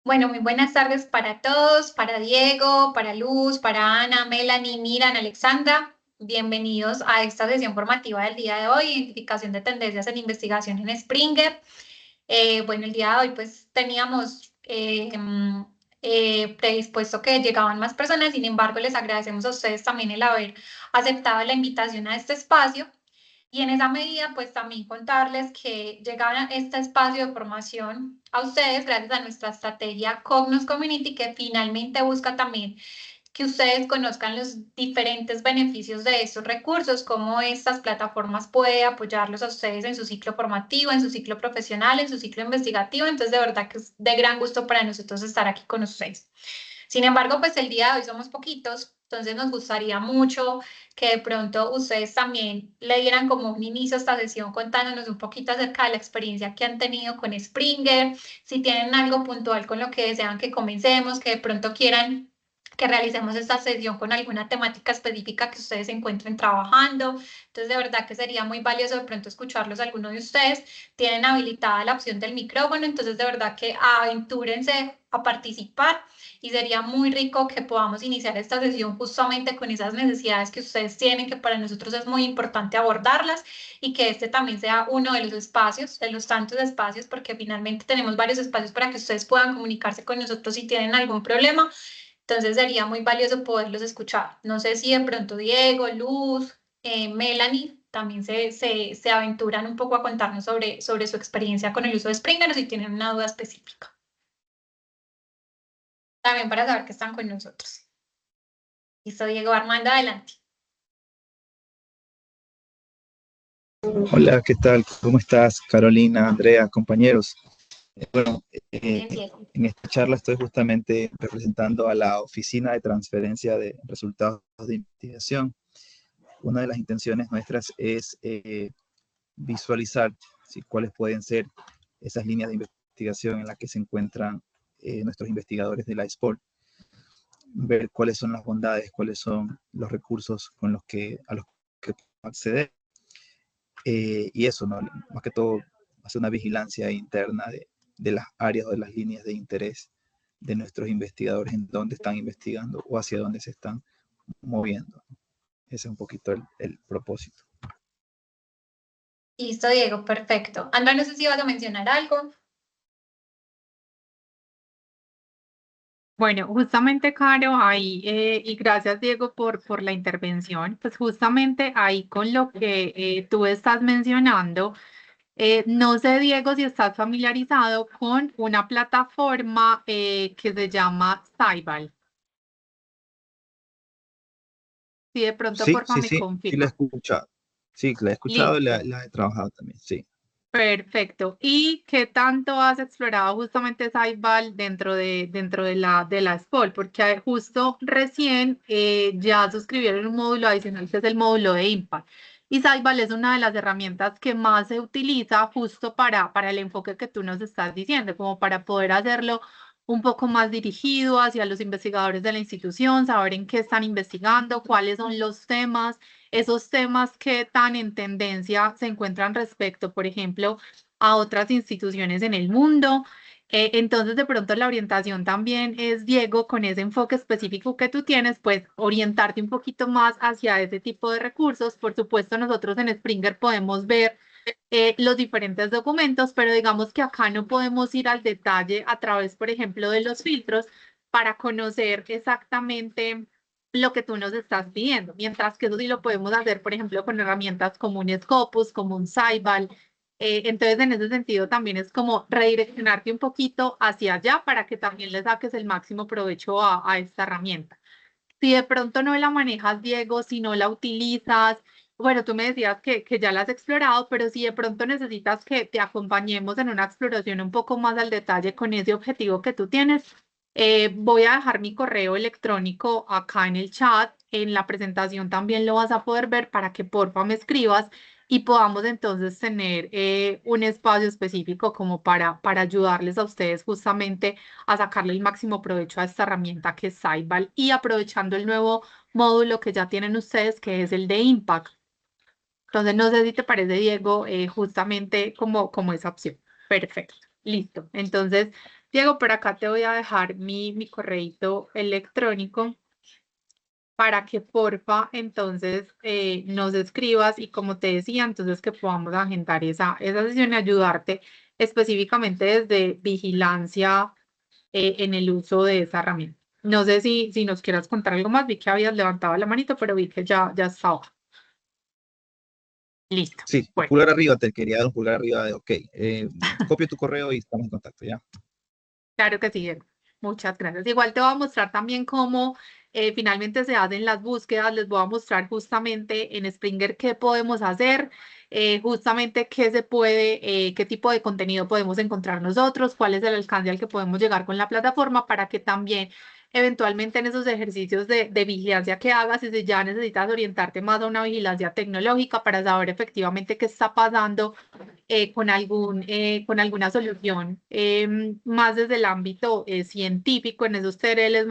Bueno, muy buenas tardes para todos, para Diego, para Luz, para Ana, Melanie, Miran, Alexandra. Bienvenidos a esta sesión formativa del día de hoy, identificación de tendencias en investigación en Springer. Bueno, el día de hoy pues teníamos predispuesto que llegaban más personas, sin embargo les agradecemos a ustedes también el haber aceptado la invitación a este espacio. Y en esa medida, pues también contarles que llegaron a este espacio de formación a ustedes gracias a nuestra estrategia Cognos Community, que finalmente busca también que ustedes conozcan los diferentes beneficios de estos recursos, cómo estas plataformas pueden apoyarlos a ustedes en su ciclo formativo, en su ciclo profesional, en su ciclo investigativo. Entonces, de verdad que es de gran gusto para nosotros estar aquí con ustedes. Sin embargo, pues el día de hoy somos poquitos, entonces nos gustaría mucho que de pronto ustedes también le dieran como un inicio a esta sesión contándonos un poquito acerca de la experiencia que han tenido con Springer, si tienen algo puntual con lo que desean que comencemos, que de pronto quieran que realicemos esta sesión con alguna temática específica que ustedes se encuentren trabajando. Entonces, de verdad que sería muy valioso de pronto escucharlos algunos de ustedes. Tienen habilitada la opción del micrófono, entonces de verdad que aventúrense a participar y sería muy rico que podamos iniciar esta sesión justamente con esas necesidades que ustedes tienen, que para nosotros es muy importante abordarlas y que este también sea uno de los espacios, de los tantos espacios, porque finalmente tenemos varios espacios para que ustedes puedan comunicarse con nosotros si tienen algún problema. Entonces sería muy valioso poderlos escuchar. No sé si de pronto Diego, Luz, Melanie también se aventuran un poco a contarnos sobre su experiencia con el uso de Springer o si tienen una duda específica. También para saber que están con nosotros. Listo, Diego Armando, adelante. Hola, ¿qué tal? ¿Cómo estás, Carolina, Andrea, compañeros? Bueno, Bien, Diego. en esta charla estoy justamente representando a la Oficina de Transferencia de Resultados de Investigación. Una de las intenciones nuestras es visualizar, ¿sí?, cuáles pueden ser esas líneas de investigación en las que se encuentran nuestros investigadores de la SPOL, ver cuáles son las bondades, cuáles son los recursos a los que acceder. Y eso, ¿no? Más que todo, hacer una vigilancia interna de las áreas o de las líneas de interés de nuestros investigadores, en dónde están investigando o hacia dónde se están moviendo. Ese es un poquito el propósito. Listo, Diego, perfecto. Andrea, no sé si vas a mencionar algo. Bueno, justamente, Caro, ahí, y gracias, Diego, por la intervención, pues justamente ahí con lo que tú estás mencionando, no sé, Diego, si estás familiarizado con una plataforma que se llama Saibal. Si de pronto, Sí, porfa, sí, me sí, sí la he confirma. escuchado. Sí, la he escuchado y Listo. la he trabajado también, sí. Perfecto. ¿Y qué tanto has explorado justamente Saibal dentro de la SPOL? Porque justo recién ya suscribieron un módulo adicional que es el módulo de Impact. Y Saibal es una de las herramientas que más se utiliza justo para el enfoque que tú nos estás diciendo, como para poder hacerlo un poco más dirigido hacia los investigadores de la institución, saber en qué están investigando, cuáles son los temas, esos temas que tan en tendencia se encuentran respecto, por ejemplo, a otras instituciones en el mundo. Entonces, de pronto la orientación también es, Diego, con ese enfoque específico que tú tienes, pues orientarte un poquito más hacia ese tipo de recursos. Por supuesto, nosotros en Springer podemos ver los diferentes documentos, pero digamos que acá no podemos ir al detalle a través, por ejemplo, de los filtros para conocer exactamente lo que tú nos estás pidiendo, mientras que eso sí lo podemos hacer, por ejemplo, con herramientas como un Scopus, como un Saibal. Entonces, en ese sentido, también es como redireccionarte un poquito hacia allá para que también le saques el máximo provecho a esta herramienta. Si de pronto no la manejas, Diego, si no la utilizas, bueno, tú me decías que ya la has explorado, pero si de pronto necesitas que te acompañemos en una exploración un poco más al detalle con ese objetivo que tú tienes, voy a dejar mi correo electrónico acá en el chat. En la presentación también lo vas a poder ver para que porfa me escribas y podamos entonces tener un espacio específico como para ayudarles a ustedes justamente a sacarle el máximo provecho a esta herramienta que es Saibal y aprovechando el nuevo módulo que ya tienen ustedes, que es el de Impact. Entonces, no sé si te parece, Diego, justamente como esa opción. Perfecto, listo. Entonces, Diego, por acá te voy a dejar mi correíto electrónico para que porfa entonces nos escribas y como te decía, entonces que podamos agendar esa sesión y ayudarte específicamente desde vigilancia en el uso de esa herramienta. No sé si nos quieras contar algo más, vi que habías levantado la manito, pero vi que ya estaba. Listo. Sí, Bueno, pulgar arriba, te quería dar un pulgar arriba de OK. Copio tu correo y estamos en contacto, ¿ya? claro que sí, Diego. Muchas gracias. Igual te voy a mostrar también cómo finalmente se hacen las búsquedas. Les voy a mostrar justamente en Springer qué podemos hacer, justamente qué se puede, qué tipo de contenido podemos encontrar nosotros, cuál es el alcance al que podemos llegar con la plataforma para que también eventualmente en esos ejercicios de vigilancia que hagas, si ya necesitas orientarte más a una vigilancia tecnológica para saber efectivamente qué está pasando con alguna solución más desde el ámbito científico, en esos TRLs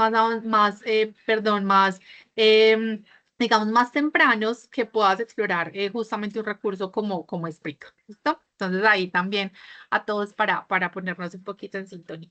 em, digamos, más tempranos que puedas explorar justamente un recurso como Explica. ¿Listo? Entonces ahí también a todos para ponernos un poquito en sintonía.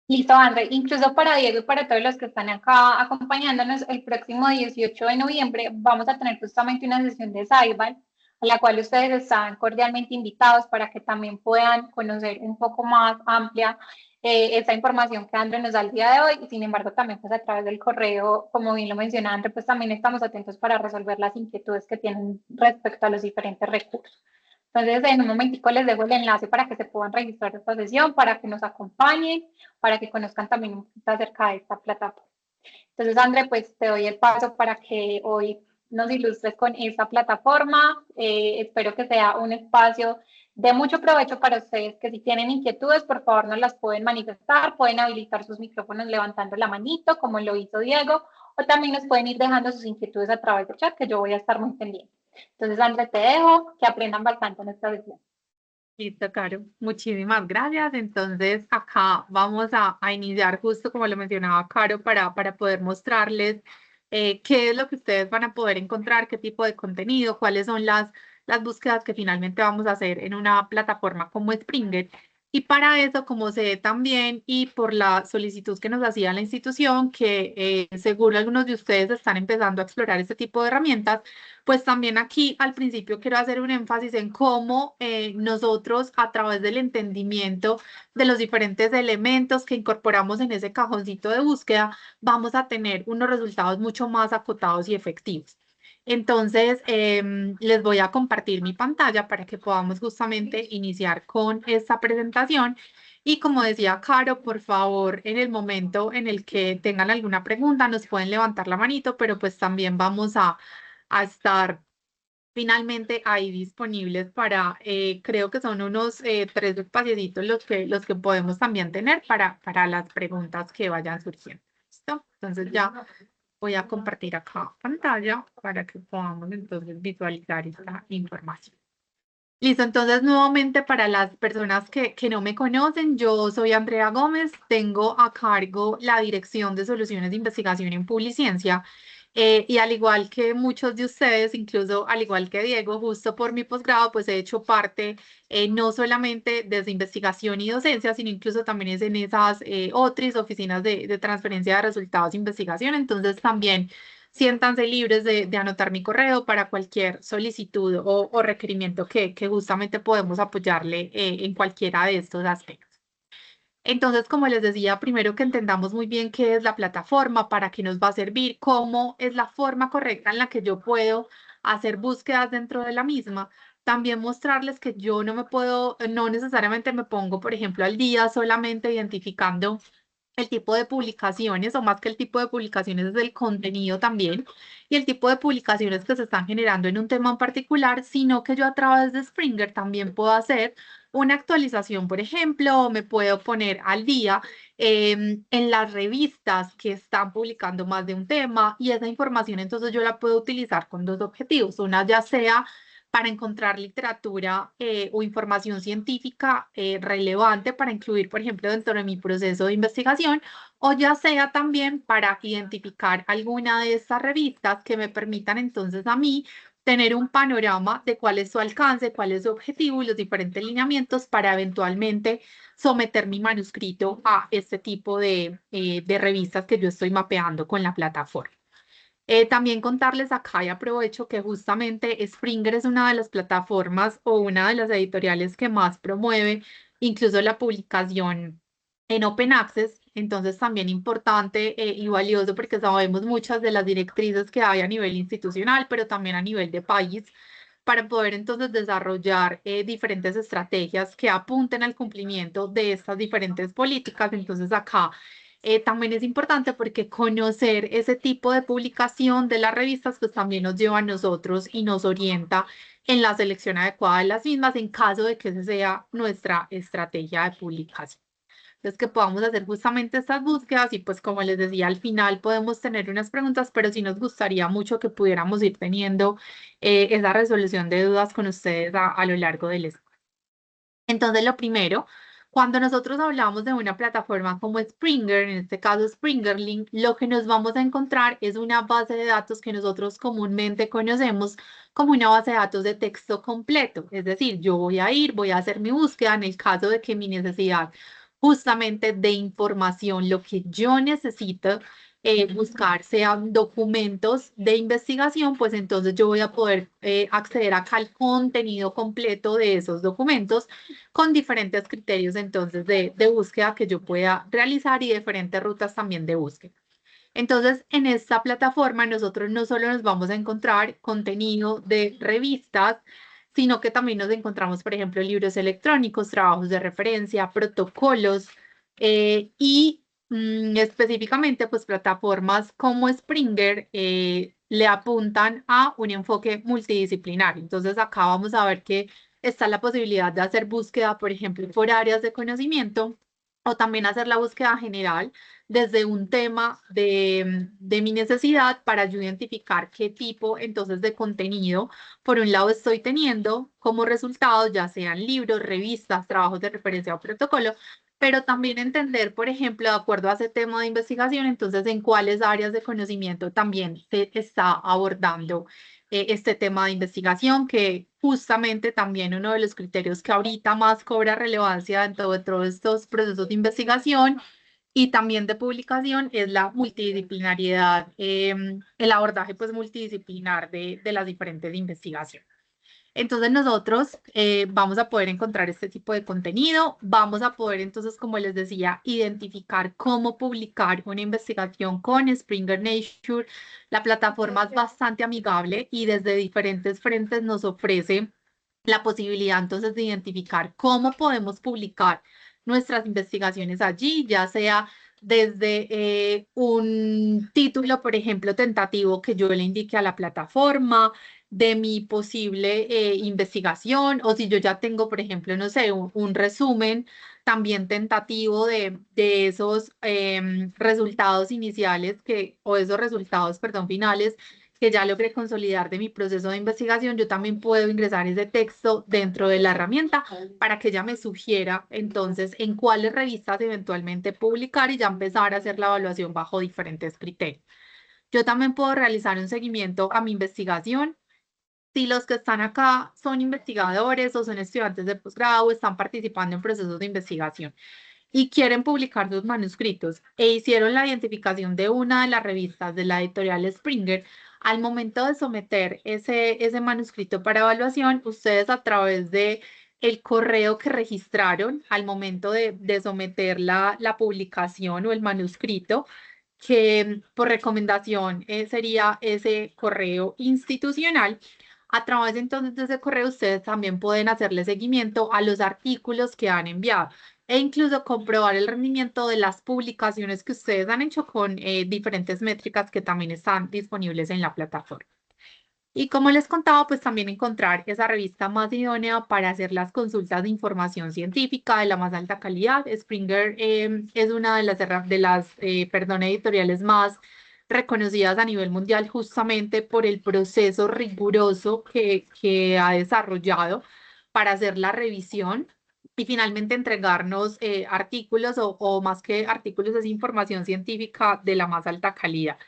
Listo, André. Incluso para Diego y para todos los que están acá acompañándonos, el próximo 18 de noviembre vamos a tener justamente una sesión de Cyber, a la cual ustedes están cordialmente invitados para que también puedan conocer un poco más amplia esta información que André nos da el día de hoy. Y sin embargo, también pues a través del correo, como bien lo mencionaba André, pues también estamos atentos para resolver las inquietudes que tienen respecto a los diferentes recursos. Entonces, en un momentico les dejo el enlace para que se puedan registrar esta sesión, para que nos acompañen, para que conozcan también un poquito acerca de esta plataforma. Entonces, André, pues te doy el paso para que hoy nos ilustres con esta plataforma. Espero que sea un espacio de mucho provecho para ustedes, que si tienen inquietudes, por favor nos las pueden manifestar, pueden habilitar sus micrófonos levantando la manito, como lo hizo Diego, o también nos pueden ir dejando sus inquietudes a través del chat, que yo voy a estar muy pendiente. Entonces, André, te dejo, que aprendan bastante en esta sesión. Listo, Caro. Muchísimas gracias. Entonces, acá vamos a iniciar justo como lo mencionaba Caro para poder mostrarles qué es lo que ustedes van a poder encontrar, qué tipo de contenido, cuáles son las búsquedas que finalmente vamos a hacer en una plataforma como Springer. Y para eso, como sé también, y por la solicitud que nos hacía la institución, que seguro algunos de ustedes están empezando a explorar este tipo de herramientas, pues también aquí al principio quiero hacer un énfasis en cómo nosotros a través del entendimiento de los diferentes elementos que incorporamos en ese cajoncito de búsqueda, vamos a tener unos resultados mucho más acotados y efectivos. Entonces, les voy a compartir mi pantalla para que podamos justamente iniciar con esta presentación. Y como decía Caro, por favor, en el momento en el que tengan alguna pregunta, nos pueden levantar la manito, pero pues también vamos a estar finalmente ahí disponibles para, creo que son unos 3 espacios los que podemos también tener para las preguntas que vayan surgiendo. ¿Listo? Entonces ya voy a compartir acá pantalla para que podamos entonces visualizar esta información. Listo, entonces nuevamente para las personas que no me conocen, yo soy Andrea Gómez, tengo a cargo la Dirección de Soluciones de Investigación en Publiciencia y al igual que muchos de ustedes, incluso al igual que Diego, justo por mi posgrado, pues he hecho parte no solamente desde investigación y docencia, sino incluso también es en esas OTRIs, oficinas de transferencia de resultados de investigación, entonces también siéntanse libres de anotar mi correo para cualquier solicitud o requerimiento que justamente podemos apoyarle en cualquiera de estos aspectos. Entonces, como les decía, primero que entendamos muy bien qué es la plataforma, para qué nos va a servir, cómo es la forma correcta en la que yo puedo hacer búsquedas dentro de la misma. También mostrarles que yo no me puedo, no necesariamente me pongo, por ejemplo, al día solamente identificando el tipo de publicaciones, o más que el tipo de publicaciones, es el contenido también, y el tipo de publicaciones que se están generando en un tema en particular, sino que yo a través de Springer también puedo hacer una actualización, por ejemplo, o me puedo poner al día en las revistas que están publicando más de un tema, y esa información entonces yo la puedo utilizar con dos objetivos, una ya sea para encontrar literatura o información científica relevante para incluir, por ejemplo, dentro de mi proceso de investigación, o ya sea también para identificar alguna de estas revistas que me permitan entonces a mí tener un panorama de cuál es su alcance, cuál es su objetivo y los diferentes lineamientos para eventualmente someter mi manuscrito a este tipo de revistas que yo estoy mapeando con la plataforma. También contarles acá y aprovecho que justamente Springer es una de las plataformas o una de las editoriales que más promueve incluso la publicación en Open Access, entonces también importante y valioso porque sabemos muchas de las directrices que hay a nivel institucional, pero también a nivel de país, para poder entonces desarrollar diferentes estrategias que apunten al cumplimiento de estas diferentes políticas. Entonces acá también es importante porque conocer ese tipo de publicación de las revistas pues también nos lleva a nosotros y nos orienta en la selección adecuada de las mismas en caso de que esa sea nuestra estrategia de publicación. Entonces, que podamos hacer justamente estas búsquedas y pues como les decía, al final podemos tener unas preguntas, pero sí nos gustaría mucho que pudiéramos ir teniendo esa resolución de dudas con ustedes a lo largo del espacio. Entonces, lo primero, cuando nosotros hablamos de una plataforma como Springer, en este caso Springerlink, lo que nos vamos a encontrar es una base de datos que nosotros comúnmente conocemos como una base de datos de texto completo. Es decir, yo voy a ir, voy a hacer mi búsqueda en el caso de que mi necesidad justamente de información, lo que yo necesito buscar sean documentos de investigación, pues entonces yo voy a poder acceder acá al contenido completo de esos documentos con diferentes criterios entonces de búsqueda que yo pueda realizar y diferentes rutas también de búsqueda. Entonces, en esta plataforma nosotros no solo nos vamos a encontrar contenido de revistas, sino que también nos encontramos, por ejemplo, libros electrónicos, trabajos de referencia, protocolos y específicamente, pues plataformas como Springer le apuntan a un enfoque multidisciplinario. Entonces, acá vamos a ver que está la posibilidad de hacer búsqueda, por ejemplo, por áreas de conocimiento o también hacer la búsqueda general desde un tema de mi necesidad para yo identificar qué tipo entonces de contenido, por un lado, estoy teniendo como resultado, ya sean libros, revistas, trabajos de referencia o protocolo, pero también entender, por ejemplo, de acuerdo a ese tema de investigación, entonces en cuáles áreas de conocimiento también se está abordando este tema de investigación, que justamente también uno de los criterios que ahorita más cobra relevancia dentro de estos procesos de investigación y también de publicación es la multidisciplinariedad, el abordaje pues multidisciplinar de las diferentes investigaciones. Entonces nosotros vamos a poder encontrar este tipo de contenido, vamos a poder entonces, como les decía, identificar cómo publicar una investigación con Springer Nature. La plataforma es bastante amigable y desde diferentes frentes nos ofrece la posibilidad entonces de identificar cómo podemos publicar nuestras investigaciones allí, ya sea desde un título, por ejemplo, tentativo que yo le indique a la plataforma, de mi posible investigación, o si yo ya tengo, por ejemplo, no sé, un resumen también tentativo de esos resultados iniciales o esos resultados, perdón, finales que ya logré consolidar de mi proceso de investigación, yo también puedo ingresar ese texto dentro de la herramienta para que ella me sugiera entonces en cuáles revistas eventualmente publicar y ya empezar a hacer la evaluación bajo diferentes criterios. Yo también puedo realizar un seguimiento a mi investigación. Si los que están acá son investigadores o son estudiantes de posgrado o están participando en procesos de investigación y quieren publicar sus manuscritos e hicieron la identificación de una de las revistas de la editorial Springer, al momento de someter ese manuscrito para evaluación, ustedes a través de el correo que registraron al momento de someter la publicación o el manuscrito, que por recomendación sería ese correo institucional. A través entonces de ese correo ustedes también pueden hacerle seguimiento a los artículos que han enviado e incluso comprobar el rendimiento de las publicaciones que ustedes han hecho con diferentes métricas que también están disponibles en la plataforma. Y como les contaba, pues también encontrar esa revista más idónea para hacer las consultas de información científica de la más alta calidad. Springer es una de las editoriales más reconocidas a nivel mundial justamente por el proceso riguroso que ha desarrollado para hacer la revisión y finalmente entregarnos artículos o más que artículos, es información científica de la más alta calidad.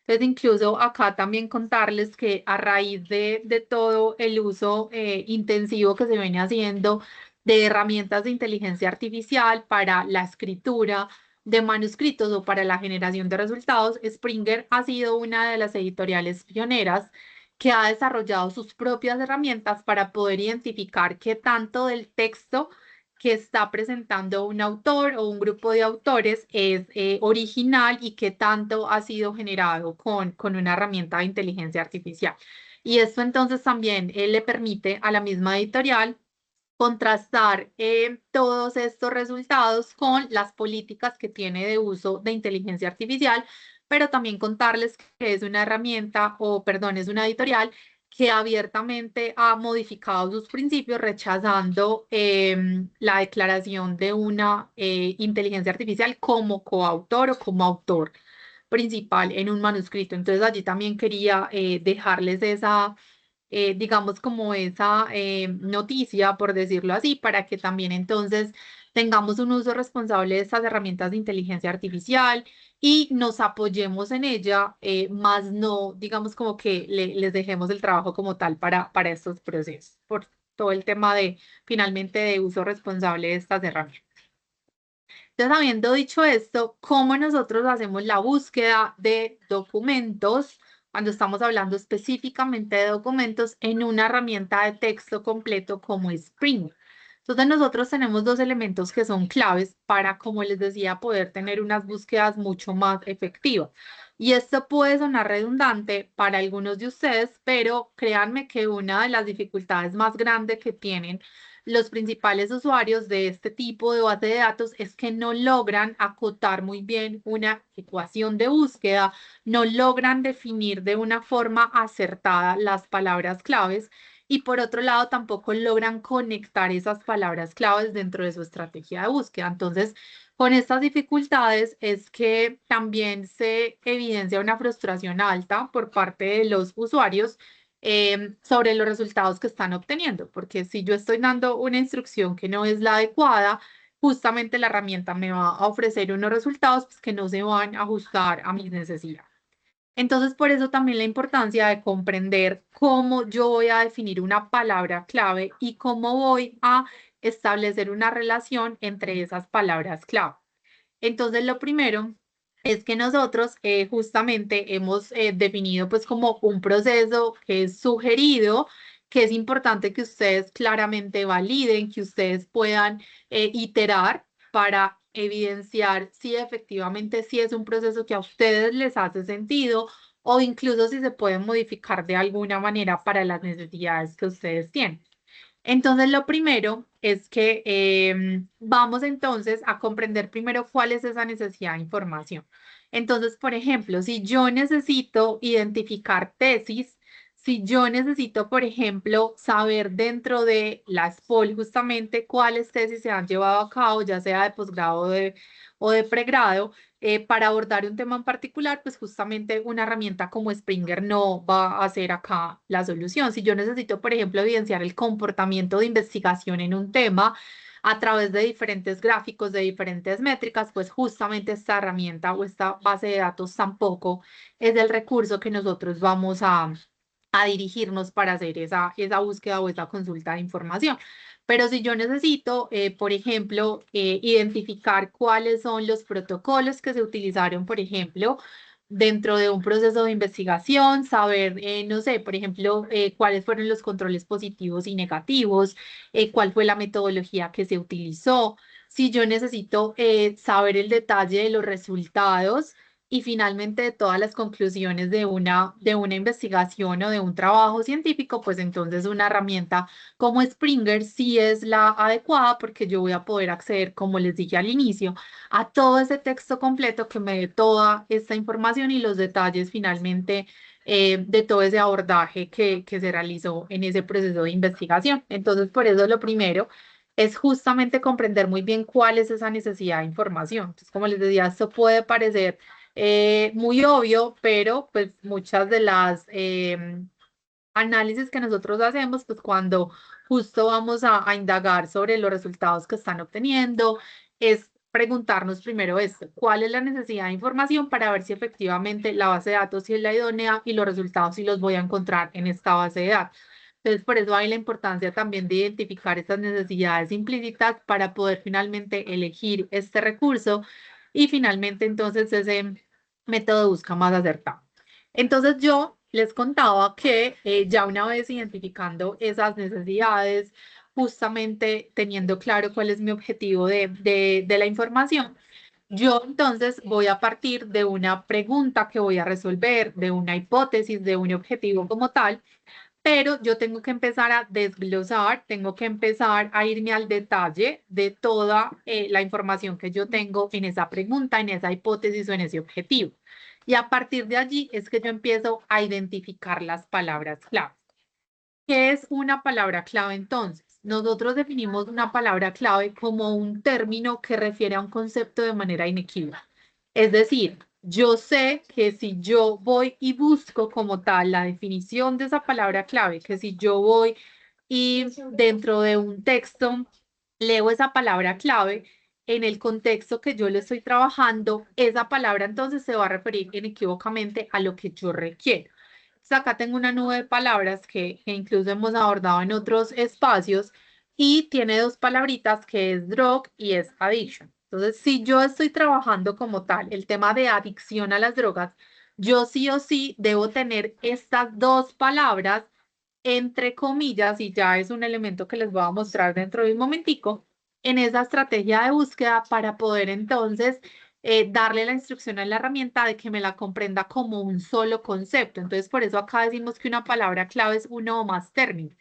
Entonces, incluso acá también contarles que a raíz de todo el uso intensivo que se viene haciendo de herramientas de inteligencia artificial para la escritura de manuscritos o para la generación de resultados, Springer ha sido una de las editoriales pioneras que ha desarrollado sus propias herramientas para poder identificar qué tanto del texto que está presentando un autor o un grupo de autores es original y qué tanto ha sido generado con una herramienta de inteligencia artificial. Y esto entonces también le permite a la misma editorial contrastar todos estos resultados con las políticas que tiene de uso de inteligencia artificial, pero también contarles que es una herramienta, o perdón, es una editorial que abiertamente ha modificado sus principios rechazando la declaración de una inteligencia artificial como coautor o como autor principal en un manuscrito. Entonces allí también quería dejarles esa digamos, como esa noticia, por decirlo así, para que también entonces tengamos un uso responsable de estas herramientas de inteligencia artificial y nos apoyemos en ella, más no, digamos, como que les dejemos el trabajo como tal para estos procesos, por todo el tema de, finalmente, de uso responsable de estas herramientas. Entonces, habiendo dicho esto, ¿cómo nosotros hacemos la búsqueda de documentos cuando estamos hablando específicamente de documentos en una herramienta de texto completo como Spring? Entonces, nosotros tenemos dos elementos que son claves para, como les decía, poder tener unas búsquedas mucho más efectivas. Y esto puede sonar redundante para algunos de ustedes, pero créanme que una de las dificultades más grandes que tienen los principales usuarios de este tipo de base de datos es que no logran acotar muy bien una ecuación de búsqueda, no logran definir de una forma acertada las palabras claves y por otro lado tampoco logran conectar esas palabras claves dentro de su estrategia de búsqueda. Entonces, con estas dificultades es que también se evidencia una frustración alta por parte de los usuarios sobre los resultados que están obteniendo, porque si yo estoy dando una instrucción que no es la adecuada, justamente la herramienta me va a ofrecer unos resultados pues, que no se van a ajustar a mis necesidades. Entonces, por eso también la importancia de comprender cómo yo voy a definir una palabra clave y cómo voy a establecer una relación entre esas palabras clave. Entonces, lo primero es que nosotros justamente hemos definido pues como un proceso que es sugerido, que es importante que ustedes claramente validen, que ustedes puedan iterar para evidenciar si efectivamente sí es un proceso que a ustedes les hace sentido o incluso si se puede modificar de alguna manera para las necesidades que ustedes tienen. Entonces, lo primero es que vamos entonces a comprender primero cuál es esa necesidad de información. Entonces, por ejemplo, si yo necesito identificar tesis, si yo necesito, por ejemplo, saber dentro de la SPOL justamente cuáles tesis se han llevado a cabo, ya sea de posgrado o de pregrado, para abordar un tema en particular, pues justamente una herramienta como Springer no va a ser acá la solución. Si yo necesito, por ejemplo, evidenciar el comportamiento de investigación en un tema a través de diferentes gráficos, de diferentes métricas, pues justamente esta herramienta o esta base de datos tampoco es el recurso que nosotros vamos a dirigirnos para hacer esa búsqueda o esa consulta de información. Pero si yo necesito, por ejemplo, identificar cuáles son los protocolos que se utilizaron, por ejemplo, dentro de un proceso de investigación, saber, no sé, por ejemplo, cuáles fueron los controles positivos y negativos, cuál fue la metodología que se utilizó, si yo necesito saber el detalle de los resultados y finalmente de todas las conclusiones de una investigación o de un trabajo científico, pues entonces una herramienta como Springer sí es la adecuada porque yo voy a poder acceder, como les dije al inicio, a todo ese texto completo que me dé toda esta información y los detalles finalmente de todo ese abordaje que se realizó en ese proceso de investigación. Entonces, por eso lo primero es justamente comprender muy bien cuál es esa necesidad de información. Entonces, como les decía, esto puede parecer muy obvio, pero pues muchas de las análisis que nosotros hacemos, pues cuando justo vamos a indagar sobre los resultados que están obteniendo, es preguntarnos primero esto, ¿cuál es la necesidad de información para ver si efectivamente la base de datos sí es la idónea y los resultados sí los voy a encontrar en esta base de datos? Entonces, por eso hay la importancia también de identificar estas necesidades implícitas para poder finalmente elegir este recurso y finalmente entonces ese método busca más acertado. Entonces yo les contaba que ya una vez identificando esas necesidades, justamente teniendo claro cuál es mi objetivo de la información, yo entonces voy a partir de una pregunta que voy a resolver, de una hipótesis, de un objetivo como tal, pero yo tengo que empezar a desglosar, tengo que empezar a irme al detalle de toda la información que yo tengo en esa pregunta, en esa hipótesis o en ese objetivo. Y a partir de allí es que yo empiezo a identificar las palabras clave. ¿Qué es una palabra clave entonces? Nosotros definimos una palabra clave como un término que refiere a un concepto de manera inequívoca. Es decir, yo sé que si yo voy y busco como tal la definición de esa palabra clave, que si yo voy y dentro de un texto leo esa palabra clave, en el contexto que yo le estoy trabajando, esa palabra entonces se va a referir inequívocamente a lo que yo requiero. Entonces, acá tengo una nube de palabras que incluso hemos abordado en otros espacios y tiene dos palabritas que es drug y es addiction. Entonces, si yo estoy trabajando como tal el tema de adicción a las drogas, yo sí o sí debo tener estas dos palabras entre comillas, y ya es un elemento que les voy a mostrar dentro de un momentico, en esa estrategia de búsqueda para poder entonces darle la instrucción a la herramienta de que me la comprenda como un solo concepto. Entonces, por eso acá decimos que una palabra clave es uno o más términos.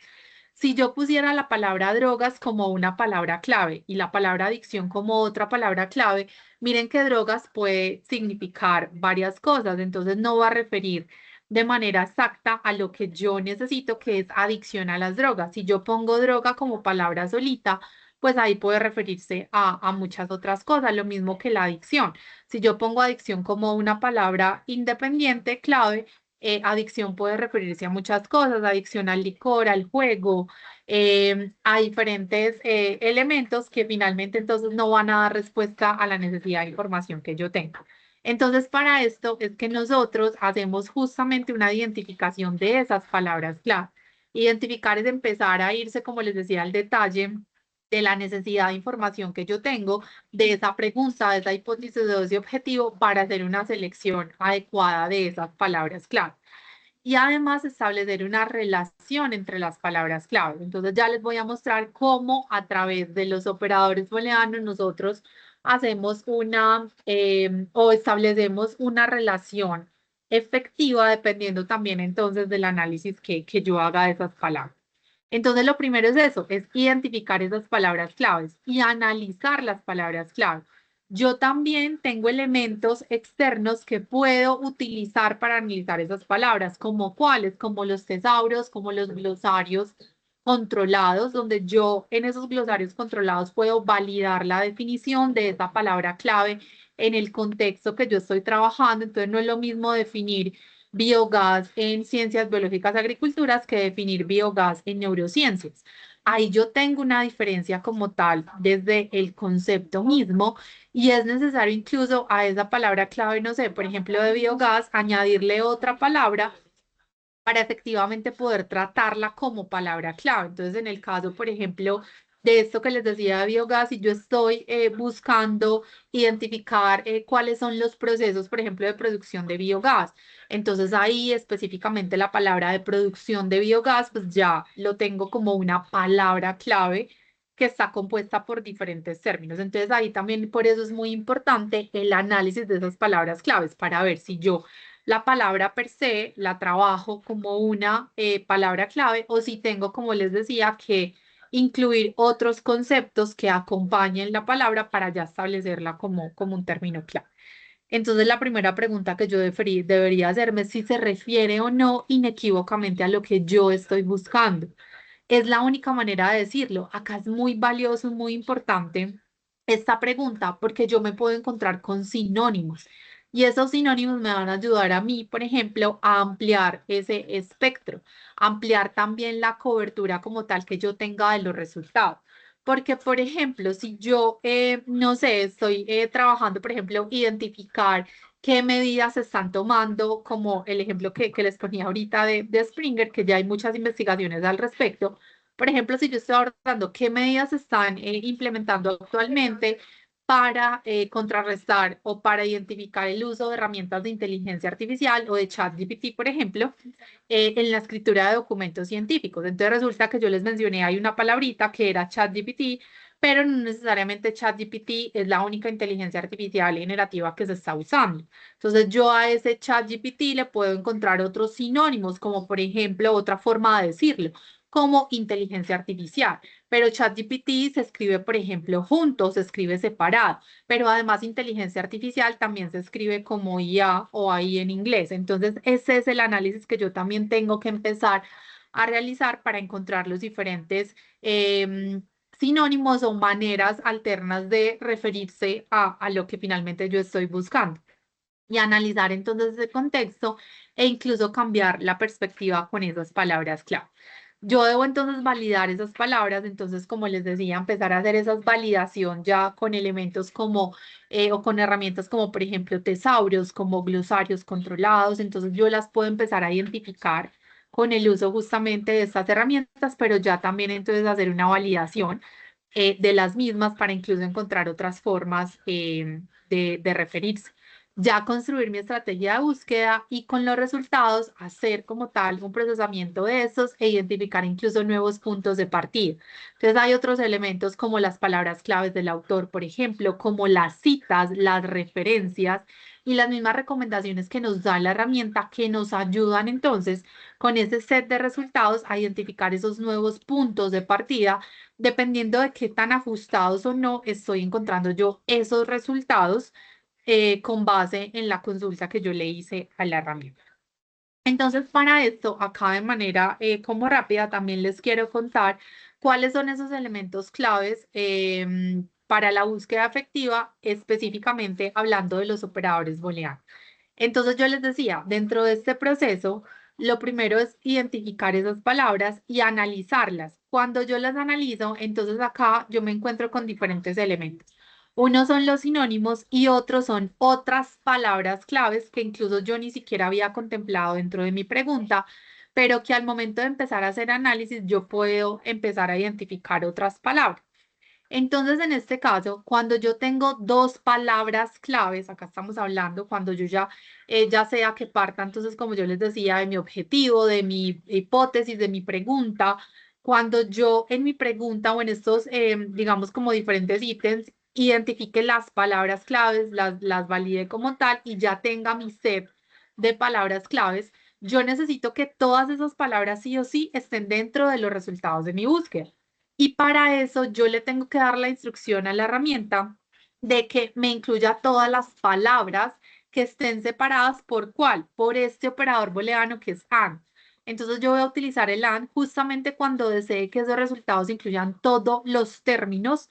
Si yo pusiera la palabra drogas como una palabra clave y la palabra adicción como otra palabra clave, miren que drogas puede significar varias cosas, entonces no va a referir de manera exacta a lo que yo necesito, que es adicción a las drogas. Si yo pongo droga como palabra solita, pues ahí puede referirse a muchas otras cosas, lo mismo que la adicción. Si yo pongo adicción como una palabra independiente, clave, adicción puede referirse a muchas cosas, adicción al licor, al juego, a diferentes elementos que finalmente entonces no van a dar respuesta a la necesidad de información que yo tengo. Entonces, para esto es que nosotros hacemos justamente una identificación de esas palabras clave. Identificar es empezar a irse, como les decía, al detalle de la necesidad de información que yo tengo, de esa pregunta, de esa hipótesis, de ese objetivo, para hacer una selección adecuada de esas palabras clave. Y además establecer una relación entre las palabras clave. Entonces ya les voy a mostrar cómo a través de los operadores booleanos nosotros hacemos una o establecemos una relación efectiva dependiendo también entonces del análisis que yo haga de esas palabras. Entonces, lo primero es eso, es identificar esas palabras claves y analizar las palabras claves. Yo también tengo elementos externos que puedo utilizar para analizar esas palabras, como cuáles, como los tesauros, como los glosarios controlados, donde yo en esos glosarios controlados puedo validar la definición de esa palabra clave en el contexto que yo estoy trabajando. Entonces, no es lo mismo definir biogás en ciencias biológicas y agriculturas que definir biogás en neurociencias. Ahí yo tengo una diferencia como tal desde el concepto mismo y es necesario incluso a esa palabra clave, no sé, por ejemplo, de biogás, añadirle otra palabra para efectivamente poder tratarla como palabra clave. Entonces, en el caso, por ejemplo, de esto que les decía de biogás, y yo estoy buscando identificar cuáles son los procesos, por ejemplo, de producción de biogás. Entonces, ahí específicamente la palabra de producción de biogás, pues ya lo tengo como una palabra clave que está compuesta por diferentes términos. Entonces, ahí también por eso es muy importante el análisis de esas palabras claves para ver si yo la palabra per se la trabajo como una palabra clave o si tengo, como les decía, que incluir otros conceptos que acompañen la palabra para ya establecerla como un término clave. Entonces, la primera pregunta que yo debería hacerme es si se refiere o no inequívocamente a lo que yo estoy buscando. Es la única manera de decirlo. Acá es muy valioso, muy importante esta pregunta porque yo me puedo encontrar con sinónimos y esos sinónimos me van a ayudar a mí, por ejemplo, a ampliar ese espectro, ampliar también la cobertura como tal que yo tenga de los resultados. Porque, por ejemplo, si yo, no sé, estoy trabajando, por ejemplo, identificar qué medidas se están tomando, como el ejemplo que les ponía ahorita de Springer, que ya hay muchas investigaciones al respecto. Por ejemplo, si yo estoy abordando qué medidas se están implementando actualmente para contrarrestar o para identificar el uso de herramientas de inteligencia artificial o de ChatGPT, por ejemplo, en la escritura de documentos científicos. Entonces resulta que yo les mencioné, hay una palabrita que era ChatGPT, pero no necesariamente ChatGPT es la única inteligencia artificial generativa que se está usando. Entonces yo a ese ChatGPT le puedo encontrar otros sinónimos, como por ejemplo otra forma de decirlo, como inteligencia artificial. Pero ChatGPT se escribe, por ejemplo, junto, se escribe separado. Pero además inteligencia artificial también se escribe como IA o AI en inglés. Entonces ese es el análisis que yo también tengo que empezar a realizar para encontrar los diferentes sinónimos o maneras alternas de referirse a lo que finalmente yo estoy buscando. Y analizar entonces ese contexto e incluso cambiar la perspectiva con esas palabras clave. Yo debo entonces validar esas palabras, entonces como les decía, empezar a hacer esa validación ya con elementos como o con herramientas como por ejemplo tesauros, como glosarios controlados, entonces yo las puedo empezar a identificar con el uso justamente de estas herramientas, pero ya también entonces hacer una validación de las mismas para incluso encontrar otras formas de referirse. Ya construir mi estrategia de búsqueda y con los resultados hacer como tal un procesamiento de estos e identificar incluso nuevos puntos de partida. Entonces hay otros elementos como las palabras claves del autor, por ejemplo, como las citas, las referencias y las mismas recomendaciones que nos da la herramienta que nos ayudan entonces con ese set de resultados a identificar esos nuevos puntos de partida dependiendo de qué tan ajustados o no estoy encontrando yo esos resultados con base en la consulta que yo le hice a la herramienta. Entonces, para esto, acá de manera como rápida, también les quiero contar cuáles son esos elementos claves para la búsqueda efectiva, específicamente hablando de los operadores booleanos. Entonces, yo les decía, dentro de este proceso, lo primero es identificar esas palabras y analizarlas. Cuando yo las analizo, entonces acá yo me encuentro con diferentes elementos. Unos son los sinónimos y otros son otras palabras claves que incluso yo ni siquiera había contemplado dentro de mi pregunta, pero que al momento de empezar a hacer análisis yo puedo empezar a identificar otras palabras. Entonces, en este caso, cuando yo tengo dos palabras claves, acá estamos hablando, cuando yo ya sea que parta, entonces, como yo les decía, de mi objetivo, de mi hipótesis, de mi pregunta, cuando yo en mi pregunta o en estos, digamos, como diferentes ítems, identifique las palabras claves, las valide como tal y ya tenga mi set de palabras claves, yo necesito que todas esas palabras sí o sí estén dentro de los resultados de mi búsqueda. Y para eso yo le tengo que dar la instrucción a la herramienta de que me incluya todas las palabras que estén separadas por cuál, por este operador booleano que es AND. Entonces yo voy a utilizar el AND justamente cuando desee que esos resultados incluyan todos los términos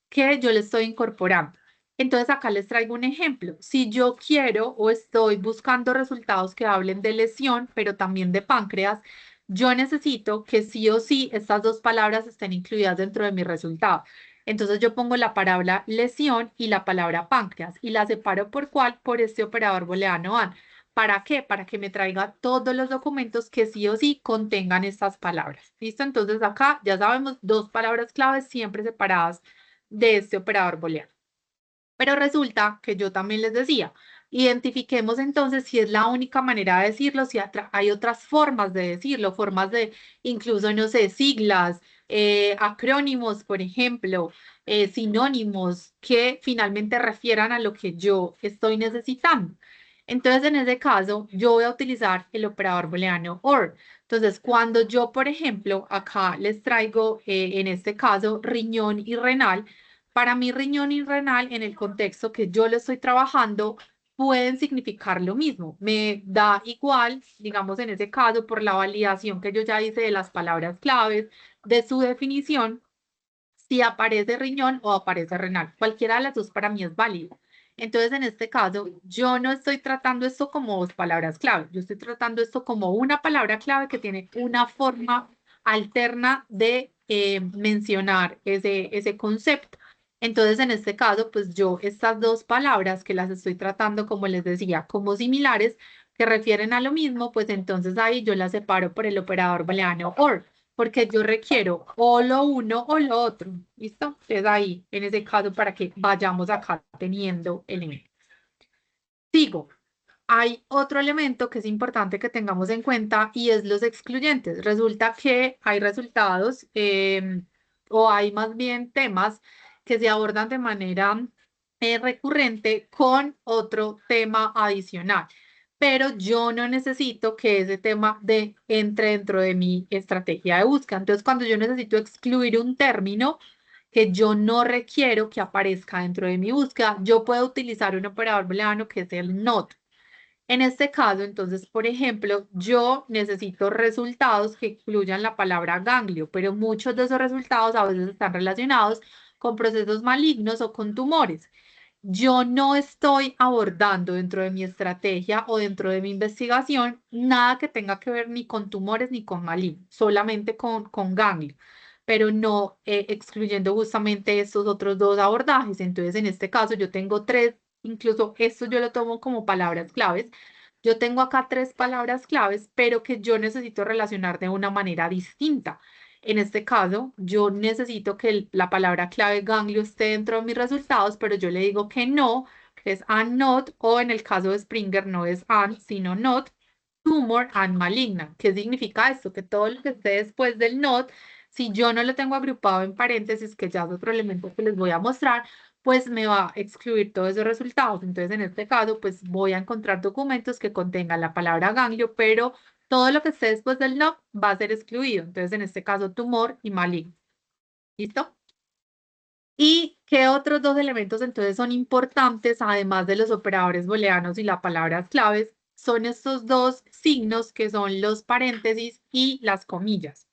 que yo le estoy incorporando. Entonces acá les traigo un ejemplo. Si yo quiero o estoy buscando resultados que hablen de lesión, pero también de páncreas, yo necesito que sí o sí estas dos palabras estén incluidas dentro de mi resultado. Entonces yo pongo la palabra lesión y la palabra páncreas y la separo por cuál, por este operador booleano AND. ¿Para qué? Para que me traiga todos los documentos que sí o sí contengan estas palabras. ¿Listo? Entonces acá ya sabemos dos palabras claves siempre separadas de este operador booleano. Pero resulta que yo también les decía, identifiquemos entonces si es la única manera de decirlo, si hay otras formas de decirlo, formas de incluso, no sé, siglas, acrónimos, por ejemplo, sinónimos que finalmente refieran a lo que yo estoy necesitando. Entonces, en ese caso, yo voy a utilizar el operador booleano OR. Entonces, cuando yo, por ejemplo, acá les traigo, en este caso, riñón y renal, para mí, riñón y renal, en el contexto que yo lo estoy trabajando, pueden significar lo mismo. Me da igual, digamos, en ese caso, por la validación que yo ya hice de las palabras claves, de su definición, si aparece riñón o aparece renal. Cualquiera de las dos para mí es válido. Entonces, en este caso, yo no estoy tratando esto como dos palabras clave. Yo estoy tratando esto como una palabra clave que tiene una forma alterna de mencionar ese concepto. Entonces, en este caso, pues yo estas dos palabras que las estoy tratando, como les decía, como similares, que refieren a lo mismo, pues entonces ahí yo las separo por el operador booleano OR, porque yo requiero o lo uno o lo otro. ¿Listo? Entonces ahí, en ese caso, para que vayamos acá teniendo elementos. Sigo. Hay otro elemento que es importante que tengamos en cuenta y es los excluyentes. Resulta que hay resultados o hay más bien temas que se abordan de manera recurrente con otro tema adicional. Pero yo no necesito que ese tema entre dentro de mi estrategia de búsqueda. Entonces, cuando yo necesito excluir un término que yo no requiero que aparezca dentro de mi búsqueda, yo puedo utilizar un operador booleano que es el not. En este caso, entonces, por ejemplo, yo necesito resultados que incluyan la palabra ganglio, pero muchos de esos resultados a veces están relacionados con procesos malignos o con tumores. Yo no estoy abordando dentro de mi estrategia o dentro de mi investigación nada que tenga que ver ni con tumores ni con malignos, solamente con ganglio, pero no excluyendo justamente estos otros dos abordajes. Entonces, en este caso, yo tengo tres, incluso esto yo lo tomo como palabras claves. Yo tengo acá tres palabras claves, pero que yo necesito relacionar de una manera distinta. En este caso, yo necesito que la palabra clave ganglio esté dentro de mis resultados, pero yo le digo que no, que es and not, o en el caso de Springer no es and, sino not, tumor and malignant. ¿Qué significa esto? Que todo lo que esté después del not, si yo no lo tengo agrupado en paréntesis, que ya es otro elemento que les voy a mostrar, pues me va a excluir todos esos resultados. Entonces, en este caso, pues voy a encontrar documentos que contengan la palabra ganglio, pero todo lo que esté después del no va a ser excluido. Entonces, en este caso, tumor y maligno. ¿Listo? ¿Y qué otros dos elementos entonces son importantes, además de los operadores booleanos y las palabras claves? Son estos dos signos que son los paréntesis y las comillas.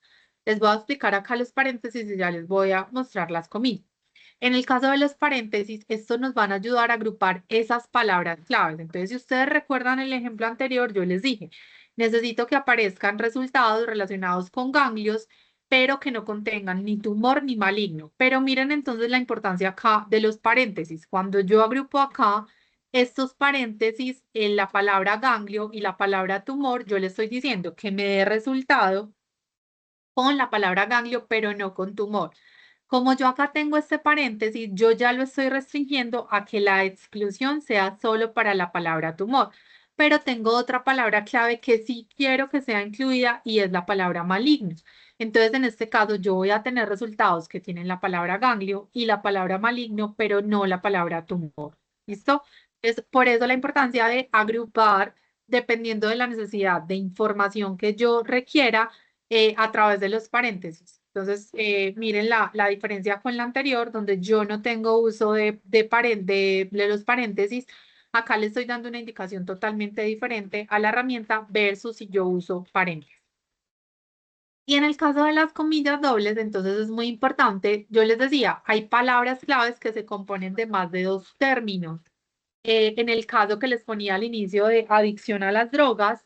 Les voy a explicar acá los paréntesis y ya les voy a mostrar las comillas. En el caso de los paréntesis, estos nos van a ayudar a agrupar esas palabras claves. Entonces, si ustedes recuerdan el ejemplo anterior, yo les dije, necesito que aparezcan resultados relacionados con ganglios, pero que no contengan ni tumor ni maligno. Pero miren entonces la importancia acá de los paréntesis. Cuando yo agrupo acá estos paréntesis en la palabra ganglio y la palabra tumor, yo le estoy diciendo que me dé resultado con la palabra ganglio, pero no con tumor. Como yo acá tengo este paréntesis, yo ya lo estoy restringiendo a que la exclusión sea solo para la palabra tumor. Pero tengo otra palabra clave que sí quiero que sea incluida y es la palabra maligno. Entonces, en este caso, yo voy a tener resultados que tienen la palabra ganglio y la palabra maligno, pero no la palabra tumor. ¿Listo? Es por eso la importancia de agrupar dependiendo de la necesidad de información que yo requiera a través de los paréntesis. Entonces, miren la diferencia con la anterior, donde yo no tengo uso de los paréntesis. Acá le estoy dando una indicación totalmente diferente a la herramienta versus si yo uso paréntesis. Y en el caso de las comillas dobles, entonces es muy importante. Yo les decía, hay palabras claves que se componen de más de dos términos. En el caso que les ponía al inicio de adicción a las drogas,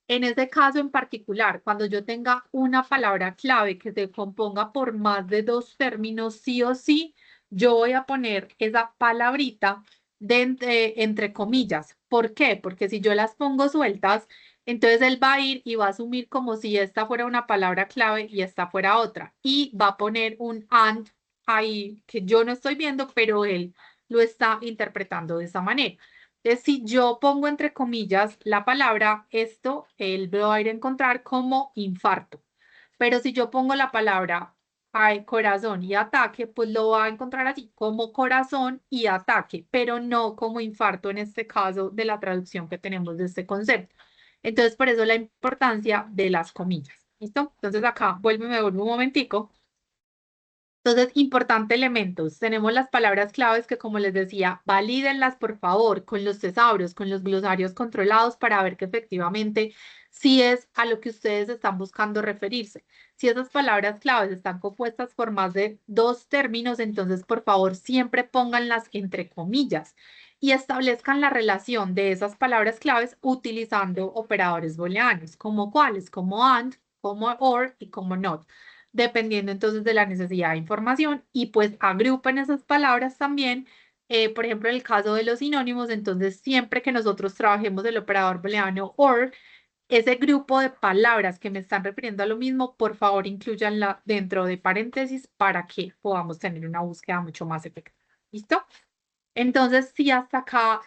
en ese caso en particular, cuando yo tenga una palabra clave que se componga por más de dos términos, sí o sí, yo voy a poner esa palabrita entre comillas. ¿Por qué? Porque si yo las pongo sueltas, entonces él va a ir y va a asumir como si esta fuera una palabra clave y esta fuera otra. Y va a poner un and ahí que yo no estoy viendo, pero él lo está interpretando de esa manera. Entonces, si yo pongo entre comillas la palabra, esto él lo va a ir a encontrar como infarto. Pero si yo pongo la palabra corazón y ataque, pues lo va a encontrar así como corazón y ataque, pero no como infarto en este caso de la traducción que tenemos de este concepto. Entonces, por eso la importancia de las comillas. ¿Listo? Entonces acá me vuelvo un momentico. Entonces, importante elementos. Tenemos las palabras claves que, como les decía, valídenlas por favor con los tesauros, con los glosarios controlados para ver que efectivamente sí es a lo que ustedes están buscando referirse. Si esas palabras claves están compuestas por más de dos términos, entonces por favor siempre pónganlas entre comillas y establezcan la relación de esas palabras claves utilizando operadores booleanos, como cuáles, como and, como or y como not. dependiendo entonces de la necesidad de información, y pues agrupen esas palabras también. Por ejemplo, en el caso de los sinónimos, entonces siempre que nosotros trabajemos el operador booleano OR, ese grupo de palabras que me están refiriendo a lo mismo, por favor, incluyanla dentro de paréntesis para que podamos tener una búsqueda mucho más efectiva. ¿Listo? Entonces, si hasta acá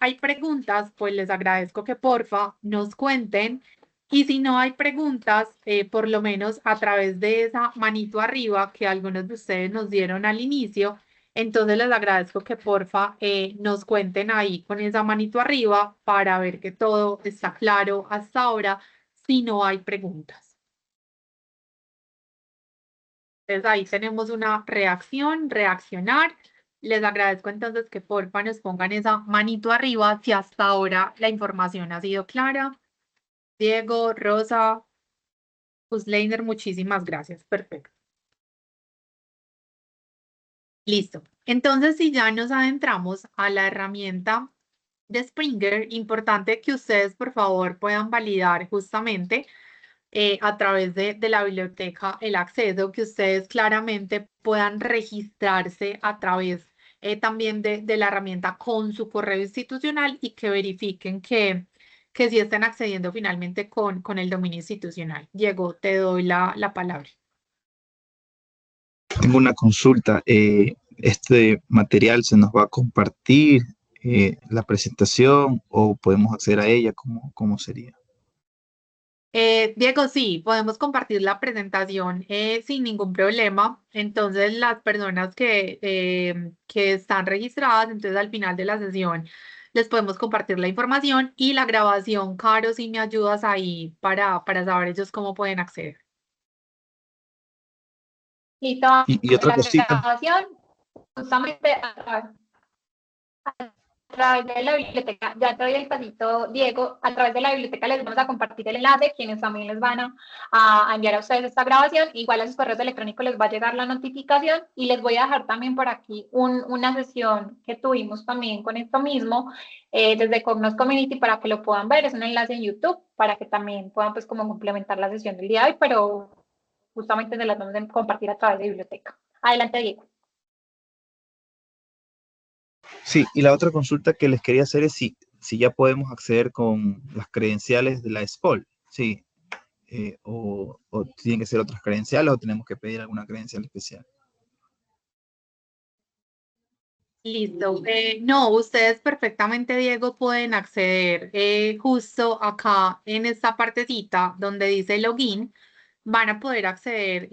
hay preguntas, pues les agradezco que porfa nos cuenten. Y si no hay preguntas, por lo menos a través de esa manito arriba que algunos de ustedes nos dieron al inicio, entonces les agradezco que porfa nos cuenten ahí con esa manito arriba para ver que todo está claro hasta ahora, si no hay preguntas. Entonces ahí tenemos una reacción, reaccionar. Les agradezco entonces que porfa nos pongan esa manito arriba si hasta ahora la información ha sido clara. Diego, Rosa, Leiner, muchísimas gracias. Perfecto. Listo. Entonces, si ya nos adentramos a la herramienta de Springer, importante que ustedes por favor puedan validar justamente a través de la biblioteca el acceso, que ustedes claramente puedan registrarse a través también de la herramienta con su correo institucional y que verifiquen que sí estén accediendo finalmente con el dominio institucional. Diego, te doy la palabra. Tengo una consulta. ¿Este material se nos va a compartir la presentación o podemos acceder a ella? ¿Cómo sería? Diego, sí, podemos compartir la presentación sin ningún problema. Entonces, las personas que están registradas, entonces al final de la sesión les podemos compartir la información y la grabación. Caro, si me ayudas ahí para saber ellos cómo pueden acceder. Listo, Y otra la cosita. grabación, justamente a través de la biblioteca, ya te doy el pasito, Diego, a través de la biblioteca les vamos a compartir el enlace, quienes también les van a enviar a ustedes esta grabación, igual a sus correos electrónicos les va a llegar la notificación y les voy a dejar también por aquí una sesión que tuvimos también con esto mismo desde Cognos Community para que lo puedan ver, es un enlace en YouTube para que también puedan pues como complementar la sesión del día de hoy, pero justamente se las vamos a compartir a través de biblioteca. Adelante, Diego. Sí, y la otra consulta que les quería hacer es si ya podemos acceder con las credenciales de la SPOL, sí, o tienen que ser otras credenciales o tenemos que pedir alguna credencial especial. Listo. No, ustedes perfectamente, Diego, pueden acceder justo acá en esta partecita donde dice login. Van a poder acceder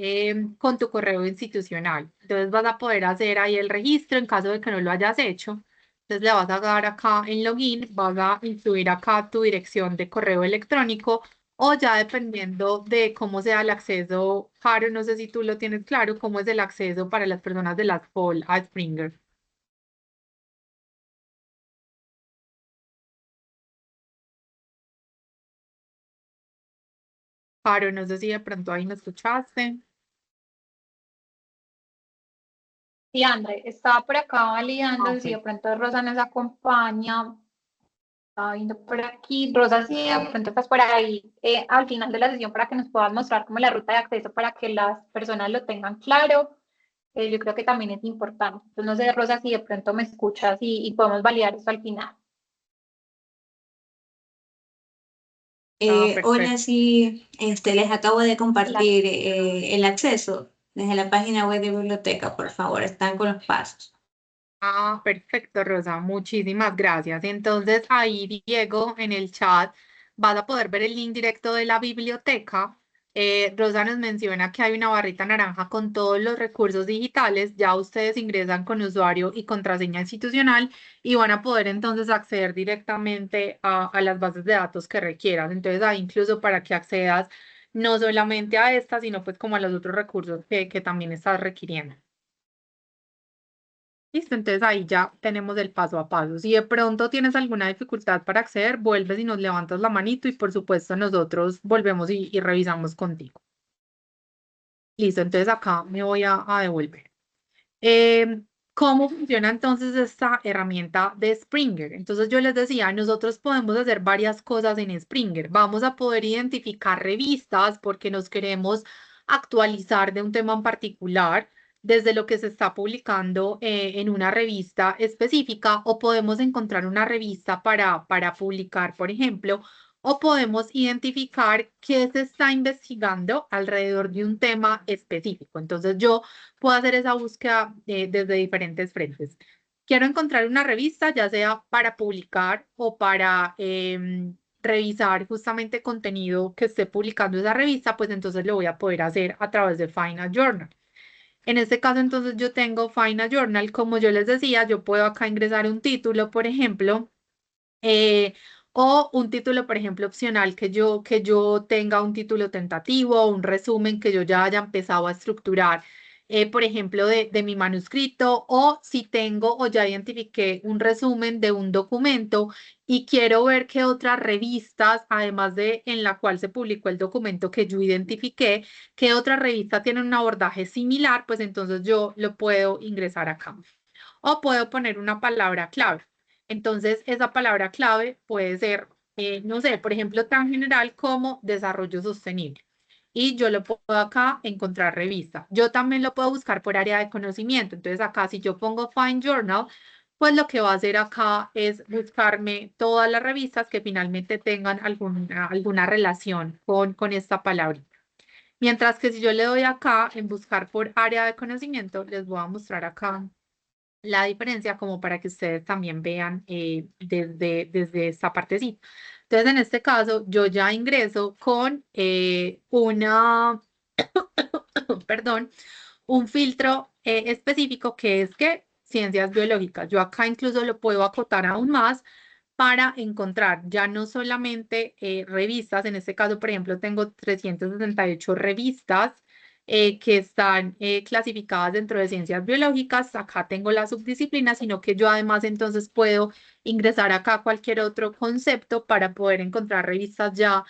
con tu correo institucional. Entonces vas a poder hacer ahí el registro en caso de que no lo hayas hecho. Entonces le vas a dar acá en login, vas a incluir acá tu dirección de correo electrónico o ya dependiendo de cómo sea el acceso, Caro, no sé si tú lo tienes claro, cómo es el acceso para las personas de la SPOL a Springer. Caro, no sé si de pronto ahí me escuchaste. Sí, André, estaba por acá validando si de Ok. pronto Rosa nos acompaña. Estaba viendo por aquí. Rosa, si de pronto estás por ahí al final de la sesión para que nos puedas mostrar como la ruta de acceso para que las personas lo tengan claro. Yo creo que también es importante. Entonces, no sé, Rosa, si de pronto me escuchas y podemos validar eso al final. Hola, Perfecto. sí, les acabo de La- compartir el acceso desde la página web de biblioteca, por favor, están con los pasos. Perfecto, Rosa. Muchísimas gracias. Entonces, ahí, Diego, en el chat vas a poder ver el link directo de la biblioteca. Rosa nos menciona que hay una barrita naranja con todos los recursos digitales. Ya ustedes ingresan con usuario y contraseña institucional y van a poder entonces acceder directamente a las bases de datos que requieras. Entonces, ahí incluso para que accedas no solamente a esta, sino pues como a los otros recursos que también estás requiriendo. Listo, entonces ahí ya tenemos el paso a paso. Si de pronto tienes alguna dificultad para acceder, vuelves y nos levantas la manito y por supuesto nosotros volvemos y revisamos contigo. Listo, entonces acá me voy a devolver. ¿Cómo funciona entonces esta herramienta de Springer? Entonces yo les decía, nosotros podemos hacer varias cosas en Springer. Vamos a poder identificar revistas porque nos queremos actualizar de un tema en particular, desde lo que se está publicando en una revista específica, o podemos encontrar una revista para publicar, por ejemplo, o podemos identificar qué se está investigando alrededor de un tema específico. Entonces yo puedo hacer esa búsqueda desde diferentes frentes. Quiero encontrar una revista, ya sea para publicar o para revisar justamente contenido que esté publicando esa revista, pues entonces lo voy a poder hacer a través de Find a Journal. En este caso, entonces, yo tengo Find a Journal. Como yo les decía, yo puedo acá ingresar un título, por ejemplo, o un título, por ejemplo, opcional, que yo tenga un título tentativo o un resumen que yo ya haya empezado a estructurar, por ejemplo, de mi manuscrito, o si tengo o ya identifiqué un resumen de un documento y quiero ver qué otras revistas, además de en la cual se publicó el documento que yo identifiqué, qué otras revistas tienen un abordaje similar, pues entonces yo lo puedo ingresar acá. O puedo poner una palabra clave. Entonces, esa palabra clave puede ser, no sé, por ejemplo, tan general como desarrollo sostenible. Y yo lo puedo acá encontrar revista. Yo también lo puedo buscar por área de conocimiento. Entonces, acá si yo pongo Find Journal, pues lo que va a hacer acá es buscarme todas las revistas que finalmente tengan alguna relación con esta palabra. Mientras que si yo le doy acá en buscar por área de conocimiento, les voy a mostrar acá la diferencia como para que ustedes también vean desde esta partecita. Entonces, en este caso, yo ya ingreso con perdón, un filtro específico que es que ciencias biológicas. Yo acá incluso lo puedo acotar aún más para encontrar ya no solamente revistas, en este caso, por ejemplo, tengo 368 revistas que están clasificadas dentro de ciencias biológicas. Acá tengo la subdisciplina, sino que yo además entonces puedo ingresar acá cualquier otro concepto para poder encontrar revistas ya,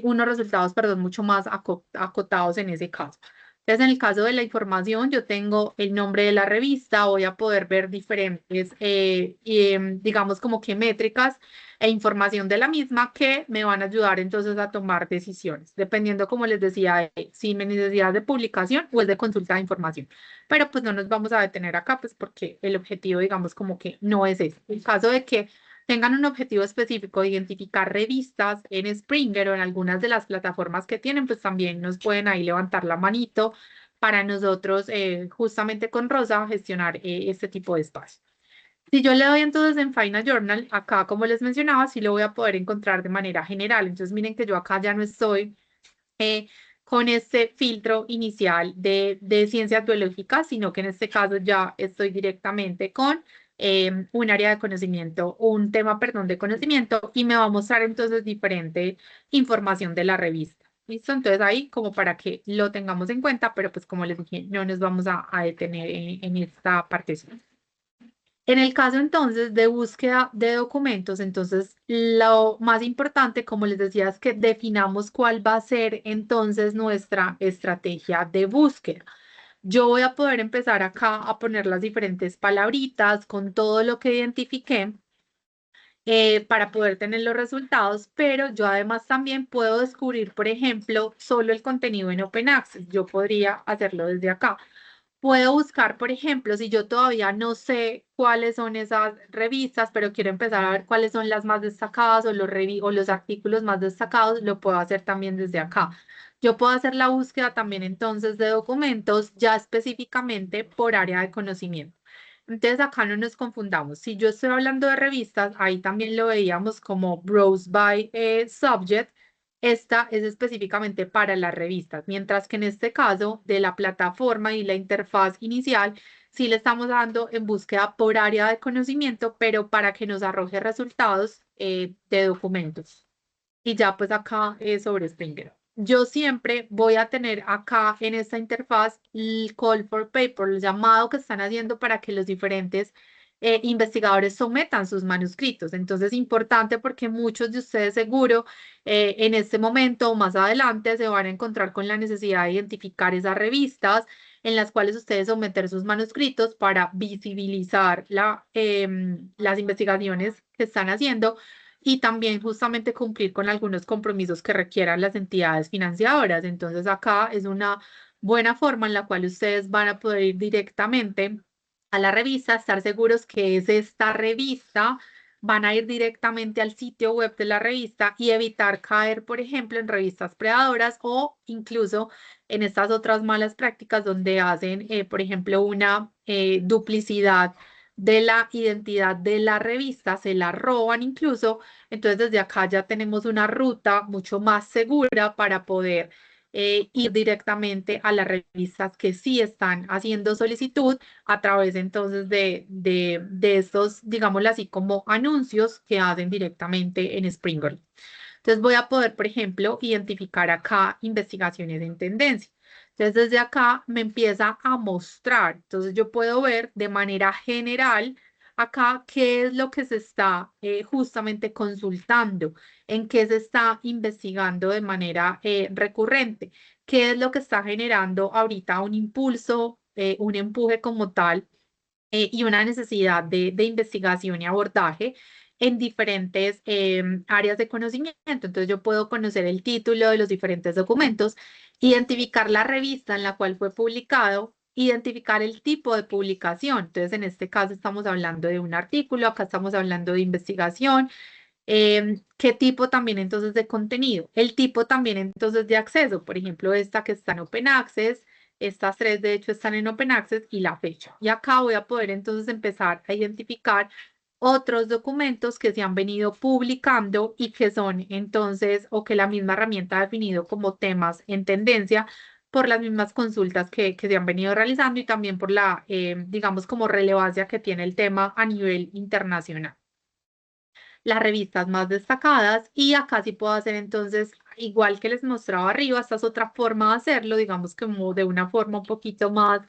unos resultados, perdón, mucho más acotados en ese caso. Entonces, en el caso de la información, yo tengo el nombre de la revista, voy a poder ver diferentes, digamos, como que métricas e información de la misma que me van a ayudar entonces a tomar decisiones, dependiendo, como les decía, si mi necesidad de publicación o es de consulta de información. Pero pues no nos vamos a detener acá, pues porque el objetivo, digamos, como que no es ese. En caso de que tengan un objetivo específico de identificar revistas en Springer o en algunas de las plataformas que tienen, pues también nos pueden ahí levantar la manito para nosotros, justamente con Rosa, gestionar este tipo de espacio. Si yo le doy entonces en Find a Journal, acá como les mencionaba, sí lo voy a poder encontrar de manera general. Entonces miren que yo acá ya no estoy con este filtro inicial de ciencias biológicas, sino que en este caso ya estoy directamente con un área de conocimiento, un tema, perdón, de conocimiento, y me va a mostrar entonces diferente información de la revista. ¿Listo? Entonces ahí como para que lo tengamos en cuenta, pero pues como les dije, no nos vamos a detener en esta parte. En el caso entonces de búsqueda de documentos, entonces lo más importante, como les decía, es que definamos cuál va a ser entonces nuestra estrategia de búsqueda. Yo voy a poder empezar acá a poner las diferentes palabritas con todo lo que identifiqué para poder tener los resultados, pero yo además también puedo descubrir, por ejemplo, solo el contenido en Open Access. Yo podría hacerlo desde acá. Puedo buscar, por ejemplo, si yo todavía no sé cuáles son esas revistas, pero quiero empezar a ver cuáles son las más destacadas o o los artículos más destacados, lo puedo hacer también desde acá. Yo puedo hacer la búsqueda también entonces de documentos ya específicamente por área de conocimiento. Entonces acá no nos confundamos. Si yo estoy hablando de revistas, ahí también lo veíamos como Browse by Subject. Esta es específicamente para las revistas, mientras que en este caso de la plataforma y la interfaz inicial, sí le estamos dando en búsqueda por área de conocimiento, pero para que nos arroje resultados de documentos. Y ya pues acá sobre Springer. Yo siempre voy a tener acá en esta interfaz el call for paper, el llamado que están haciendo para que los diferentes investigadores sometan sus manuscritos. Entonces, importante porque muchos de ustedes seguro en este momento o más adelante se van a encontrar con la necesidad de identificar esas revistas en las cuales ustedes someter sus manuscritos para visibilizar las investigaciones que están haciendo y también justamente cumplir con algunos compromisos que requieran las entidades financiadoras. Entonces acá es una buena forma en la cual ustedes van a poder ir directamente a la revista, estar seguros que es esta revista, van a ir directamente al sitio web de la revista y evitar caer, por ejemplo, en revistas predadoras o incluso en estas otras malas prácticas donde hacen, por ejemplo, una duplicidad de la identidad de la revista, se la roban incluso. Entonces, desde acá ya tenemos una ruta mucho más segura para poder ir directamente a las revistas que sí están haciendo solicitud a través entonces de estos, digámoslo así, como anuncios que hacen directamente en Springer. Entonces voy a poder, por ejemplo, identificar acá investigaciones en tendencia. Entonces desde acá me empieza a mostrar. Entonces yo puedo ver de manera general acá qué es lo que se está justamente consultando, en qué se está investigando de manera recurrente, qué es lo que está generando ahorita un impulso, un empuje como tal y una necesidad de investigación y abordaje en diferentes áreas de conocimiento. Entonces yo puedo conocer el título de los diferentes documentos, identificar la revista en la cual fue publicado, identificar el tipo de publicación. Entonces en este caso estamos hablando de un artículo, acá estamos hablando de investigación. ¿Qué tipo también entonces de contenido? El tipo también entonces de acceso, por ejemplo, esta que está en Open Access, estas tres de hecho están en Open Access y la fecha. Y acá voy a poder entonces empezar a identificar otros documentos que se han venido publicando y que son entonces, o que la misma herramienta ha definido como temas en tendencia por las mismas consultas que se han venido realizando y también por la, digamos, como relevancia que tiene el tema a nivel internacional. Las revistas más destacadas y acá sí puedo hacer entonces, igual que les mostraba arriba, esta es otra forma de hacerlo, digamos como de una forma un poquito más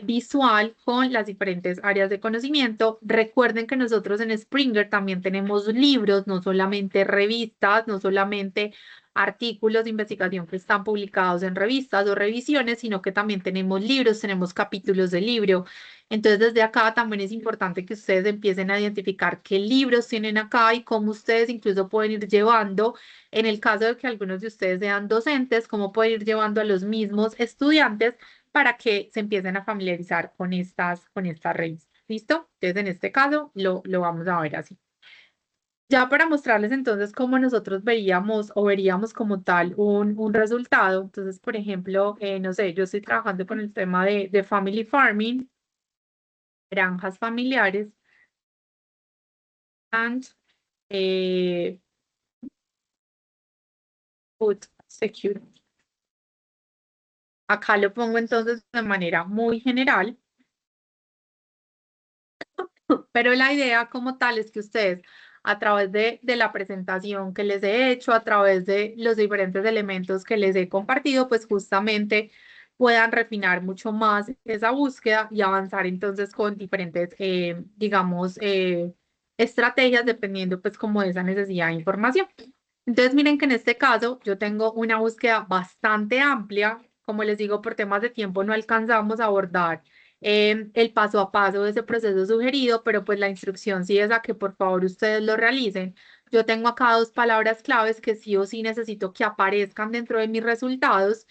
visual con las diferentes áreas de conocimiento. Recuerden que nosotros en Springer también tenemos libros, no solamente revistas, no solamente artículos de investigación que están publicados en revistas o revisiones, sino que también tenemos libros, tenemos capítulos de libro. Entonces, desde acá también es importante que ustedes empiecen a identificar qué libros tienen acá y cómo ustedes incluso pueden ir llevando, en el caso de que algunos de ustedes sean docentes, cómo pueden ir llevando a los mismos estudiantes para que se empiecen a familiarizar con estas revistas. ¿Listo? Entonces, en este caso, lo vamos a ver así. Ya para mostrarles entonces cómo nosotros veríamos o veríamos como tal un resultado. Entonces, por ejemplo, no sé, yo estoy trabajando con el tema de Family Farming, granjas familiares, and food security. Acá lo pongo entonces de manera muy general, pero la idea como tal es que ustedes a través de la presentación que les he hecho, a través de los diferentes elementos que les he compartido, pues justamente puedan refinar mucho más esa búsqueda y avanzar entonces con diferentes, digamos, estrategias dependiendo pues como de esa necesidad de información. Entonces miren que en este caso yo tengo una búsqueda bastante amplia. Como les digo, por temas de tiempo no alcanzamos a abordar el paso a paso de ese proceso sugerido, pero pues la instrucción sí es a que por favor ustedes lo realicen. Yo tengo acá dos palabras claves que sí o sí necesito que aparezcan dentro de mis resultados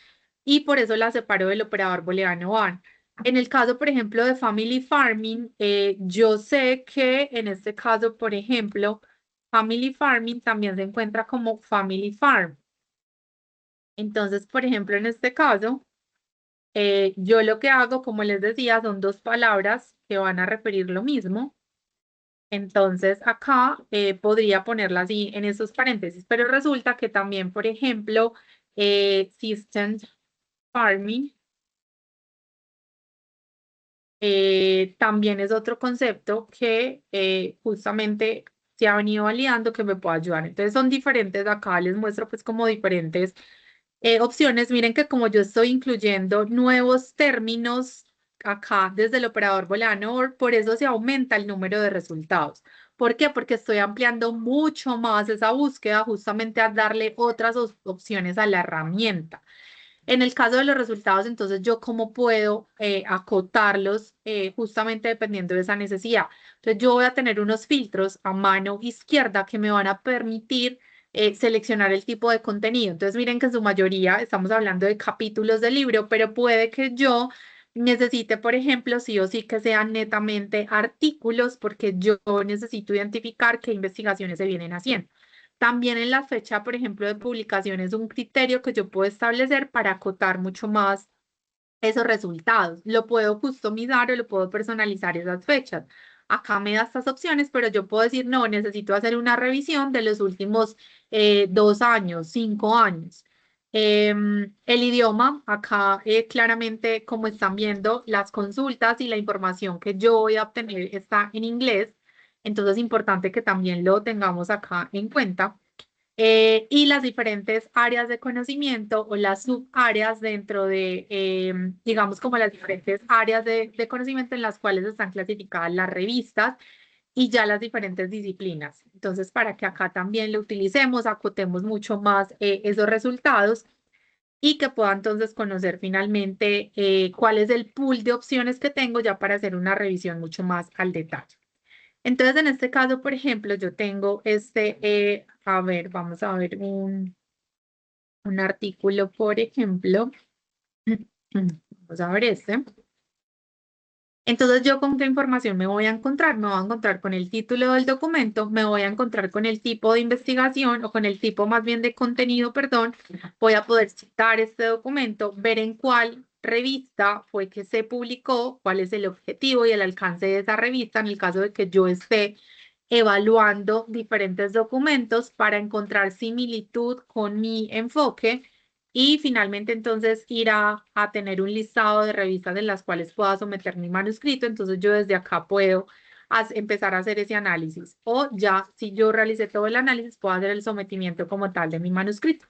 y por eso las separo del operador booleano OR. En el caso, por ejemplo, de Family Farming, yo sé que en este caso, por ejemplo, Family Farming también se encuentra como Family Farm. Entonces, por ejemplo, en este caso, yo lo que hago, como les decía, son dos palabras que van a referir lo mismo. Entonces, acá podría ponerla así en esos paréntesis, pero resulta que también, por ejemplo, System Farming también es otro concepto que justamente se ha venido validando que me puede ayudar. Entonces, son diferentes. Acá les muestro pues como diferentes opciones. Miren que como yo estoy incluyendo nuevos términos acá desde el operador booleano OR, por eso se aumenta el número de resultados. ¿Por qué? Porque estoy ampliando mucho más esa búsqueda justamente al darle otras opciones a la herramienta. En el caso de los resultados, entonces, ¿yo cómo puedo acotarlos justamente dependiendo de esa necesidad? Entonces, yo voy a tener unos filtros a mano izquierda que me van a permitir seleccionar el tipo de contenido. Entonces, miren que en su mayoría estamos hablando de capítulos del libro, pero puede que yo necesite, por ejemplo, sí o sí que sean netamente artículos, porque yo necesito identificar qué investigaciones se vienen haciendo. También en la fecha, por ejemplo, de publicación es un criterio que yo puedo establecer para acotar mucho más esos resultados. Lo puedo customizar o lo puedo personalizar esas fechas. Acá me da estas opciones, pero yo puedo decir, no, necesito hacer una revisión de los últimos 2 años, 5 años. El idioma, acá claramente, como están viendo, las consultas y la información que yo voy a obtener está en inglés. Entonces es importante que también lo tengamos acá en cuenta. Y las diferentes áreas de conocimiento o las subáreas dentro de, digamos, como las diferentes áreas de conocimiento en las cuales están clasificadas las revistas y ya las diferentes disciplinas. Entonces, para que acá también lo utilicemos, acotemos mucho más esos resultados y que pueda entonces conocer finalmente cuál es el pool de opciones que tengo ya para hacer una revisión mucho más al detalle. Entonces, en este caso, por ejemplo, yo tengo a ver, vamos a ver un artículo, por ejemplo. Vamos a ver este. Entonces, ¿yo con qué información me voy a encontrar? Me voy a encontrar con el título del documento, me voy a encontrar con el tipo de investigación o con el tipo más bien de contenido, perdón. Voy a poder citar este documento, ver en cuál revista fue que se publicó, cuál es el objetivo y el alcance de esa revista en el caso de que yo esté evaluando diferentes documentos para encontrar similitud con mi enfoque y finalmente entonces ir a tener un listado de revistas en las cuales pueda someter mi manuscrito. Entonces yo desde acá puedo empezar a hacer ese análisis. O ya si yo realicé todo el análisis, puedo hacer el sometimiento como tal de mi manuscrito.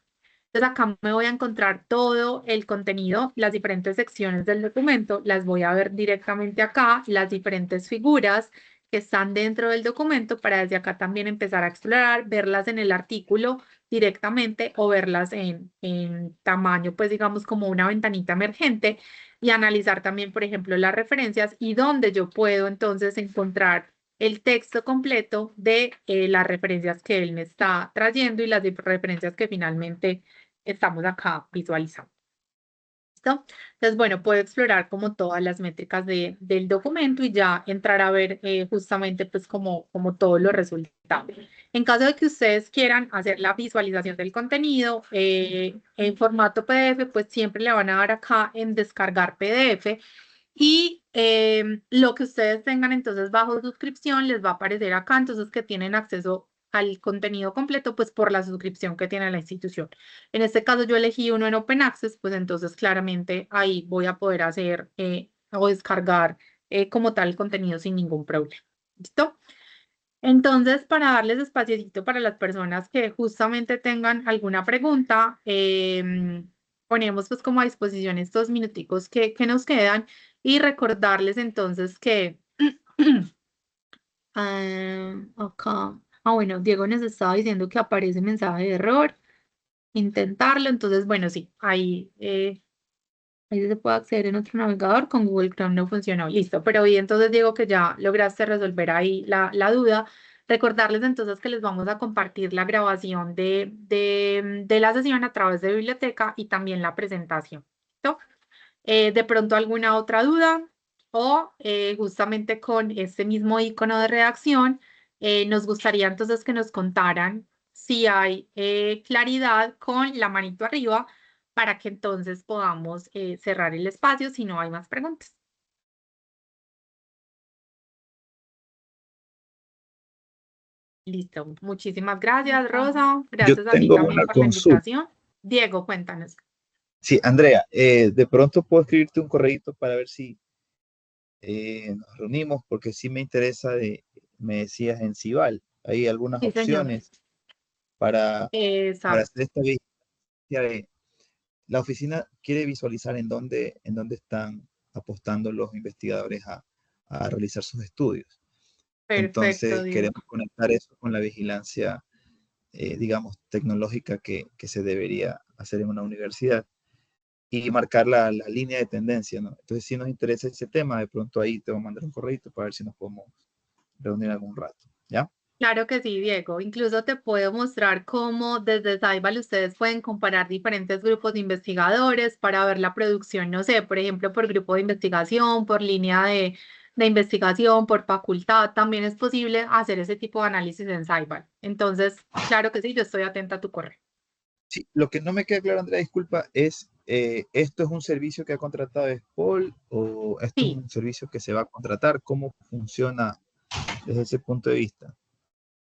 Entonces acá me voy a encontrar todo el contenido, las diferentes secciones del documento, las voy a ver directamente acá, las diferentes figuras que están dentro del documento para desde acá también empezar a explorar, verlas en el artículo directamente o verlas en tamaño, pues digamos como una ventanita emergente y analizar también, por ejemplo, las referencias y dónde yo puedo entonces encontrar el texto completo de las referencias que él me está trayendo y las referencias que finalmente estamos acá visualizando. ¿Listo? Entonces, bueno, puedo explorar como todas las métricas del documento y ya entrar a ver justamente pues como todos los resultados. En caso de que ustedes quieran hacer la visualización del contenido en formato PDF, pues siempre le van a dar acá en descargar PDF y lo que ustedes tengan entonces bajo suscripción les va a aparecer acá, entonces que tienen acceso al contenido completo, pues por la suscripción que tiene la institución. En este caso yo elegí uno en Open Access, pues entonces claramente ahí voy a poder hacer o descargar como tal el contenido sin ningún problema. ¿Listo? Entonces, para darles espaciocito para las personas que justamente tengan alguna pregunta, ponemos pues como a disposición estos minuticos que nos quedan y recordarles entonces que acá, bueno, Diego nos estaba diciendo que aparece mensaje de error, intentarlo, entonces bueno, sí, ahí se puede acceder en otro navegador, con Google Chrome no funcionó, listo, pero hoy entonces Diego que ya lograste resolver ahí la duda. Recordarles entonces que les vamos a compartir la grabación de la sesión a través de biblioteca y también la presentación. ¿Listo? De pronto alguna otra duda o justamente con este mismo icono de redacción, nos gustaría entonces que nos contaran si hay claridad con la manito arriba para que entonces podamos cerrar el espacio si no hay más preguntas. Listo, muchísimas gracias, Rosa. Yo Gracias a ti tengo también una por la consulta. invitación. Diego, cuéntanos. Sí, Andrea, de pronto puedo escribirte un correíto para ver si nos reunimos, porque sí me interesa me decías en Cibal, hay algunas Sí, señor. opciones para Exacto. hacer esta vigilancia la oficina quiere visualizar en dónde están apostando los investigadores a realizar sus estudios. Perfecto, Entonces, Diego. queremos conectar eso con la vigilancia, digamos, tecnológica que se debería hacer en una universidad. y marcar la línea de tendencia, ¿no? Entonces, si nos interesa ese tema, de pronto ahí te voy a mandar un correo para ver si nos podemos reunir algún rato, ¿ya? Claro que sí, Diego. Incluso te puedo mostrar cómo desde Saibal ustedes pueden comparar diferentes grupos de investigadores para ver la producción, no sé, por ejemplo, por grupo de investigación, por línea de investigación, por facultad. También es posible hacer ese tipo de análisis en Saibal. Entonces, claro que sí, yo estoy atenta a tu correo. Sí, lo que no me queda claro, Andrea, disculpa, es, ¿esto es un servicio que ha contratado Spol o esto es Sí. un servicio que se va a contratar? ¿Cómo funciona desde ese punto de vista?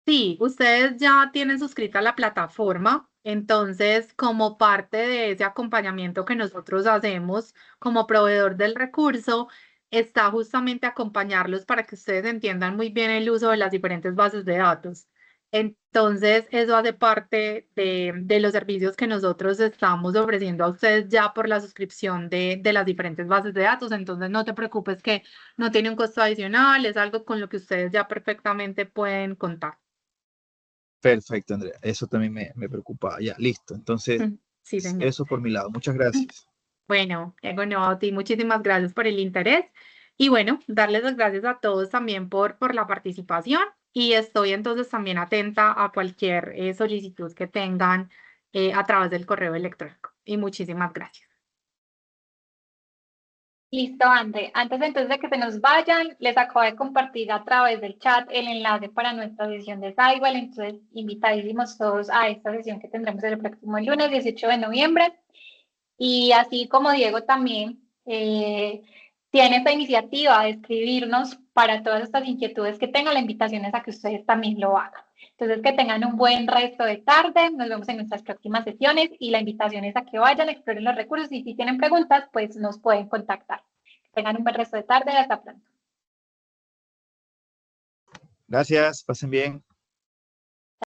Sí, ustedes ya tienen suscrita la plataforma, entonces como parte de ese acompañamiento que nosotros hacemos como proveedor del recurso, está justamente acompañarlos para que ustedes entiendan muy bien el uso de las diferentes bases de datos. Entonces, eso hace parte de los servicios que nosotros estamos ofreciendo a ustedes ya por la suscripción de las diferentes bases de datos. Entonces, no te preocupes que no tiene un costo adicional, es algo con lo que ustedes ya perfectamente pueden contar. Perfecto, Andrea. Eso también me preocupaba. Ya, listo. Entonces, Sí, señor. eso por mi lado. Muchas gracias. Bueno, Diego, no, a ti muchísimas gracias por el interés y bueno, darles las gracias a todos también por la participación y estoy entonces también atenta a cualquier solicitud que tengan a través del correo electrónico y muchísimas gracias. Listo, André. Antes entonces de que se nos vayan, les acabo de compartir a través del chat el enlace para nuestra sesión de Saibal. Entonces, invitadísimos todos a esta sesión que tendremos el próximo lunes 18 de noviembre. Y así como Diego también tiene esta iniciativa de escribirnos para todas estas inquietudes que tengan, la invitación es a que ustedes también lo hagan. Entonces, que tengan un buen resto de tarde, nos vemos en nuestras próximas sesiones y la invitación es a que vayan, exploren los recursos y si tienen preguntas, pues nos pueden contactar. Que tengan un buen resto de tarde, hasta pronto. Gracias. Pasen bien.